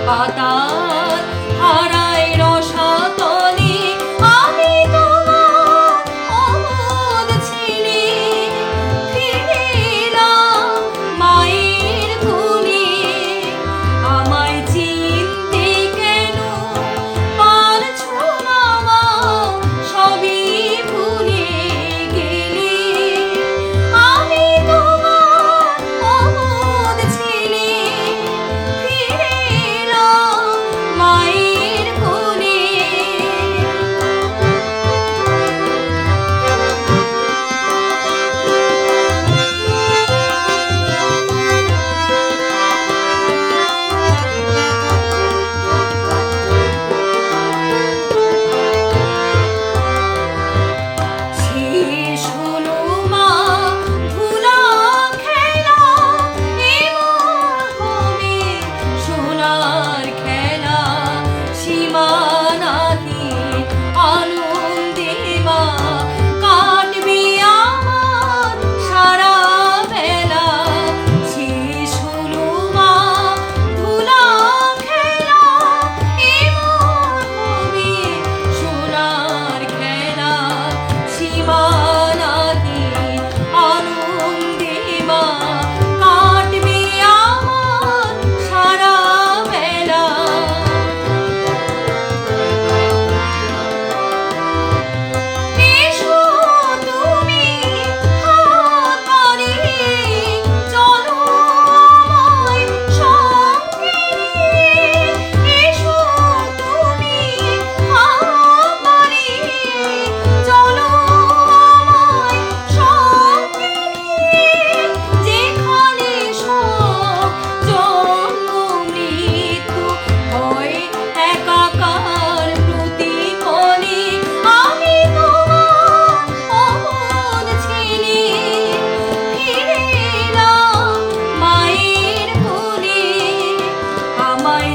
পাতার হারায় রসাতলে আমি তোমার অবোধ ছিলে ফিরে এলাম মায়ের কোলে। আমায় চিনতে কেন পারছো না মা, সবই ভুলে গেলে। আমি তোমার অবোধ ছিলে ফিরে এলাম মায়ের কোলে। শেষ হলো মা ধুলা খেলা, এবার হবে সোনার খেলা। সীমানাহীন আনন্দে মা কাটবে আমার সারা বেলা। শেষ হলো মা ধুলা খেলা, এবার হবে সোনার খেলা। সীমানাহীন আনন্দে মা কাটবে আমার সারা বেলা। এসো তুমি হাত বাড়িয়ে, চলো আমায় সঙ্গে নিয়ে। এসো তুমি হাত বাড়িয়ে, চলো আমায় সঙ্গে নিয়ে। যেখানে সব জন্ম মৃত্যু হয় একাকার প্রতিফলে, আমি তোমার অবোধ ছিলে ফিরে এলাম মায়ের কোলে। আমায়